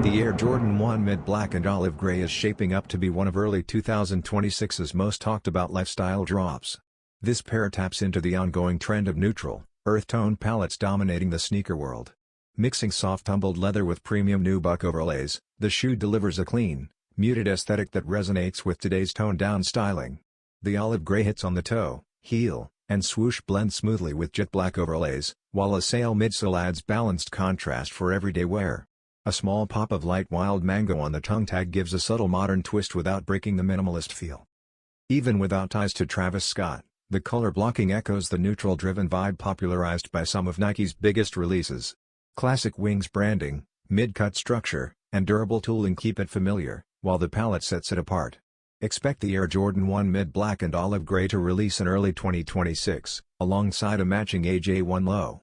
The Air Jordan 1 mid-black and olive gray is shaping up to be one of early 2026's most talked about lifestyle drops. This pair taps into the ongoing trend of neutral, earth-tone palettes dominating the sneaker world. Mixing soft tumbled leather with premium nubuck overlays, the shoe delivers a clean, muted aesthetic that resonates with today's toned-down styling. The olive gray hits on the toe, heel, and swoosh blend smoothly with jet black overlays, while a sail midsole adds balanced contrast for everyday wear. A small pop of light wild mango on the tongue tag gives a subtle modern twist without breaking the minimalist feel. Even without ties to Travis Scott, the color blocking echoes the neutral-driven vibe popularized by some of Nike's biggest releases. Classic wings branding, mid-cut structure, and durable tooling keep it familiar, while the palette sets it apart. Expect the Air Jordan 1 mid-black and olive gray to release in early 2026, alongside a matching AJ1 low.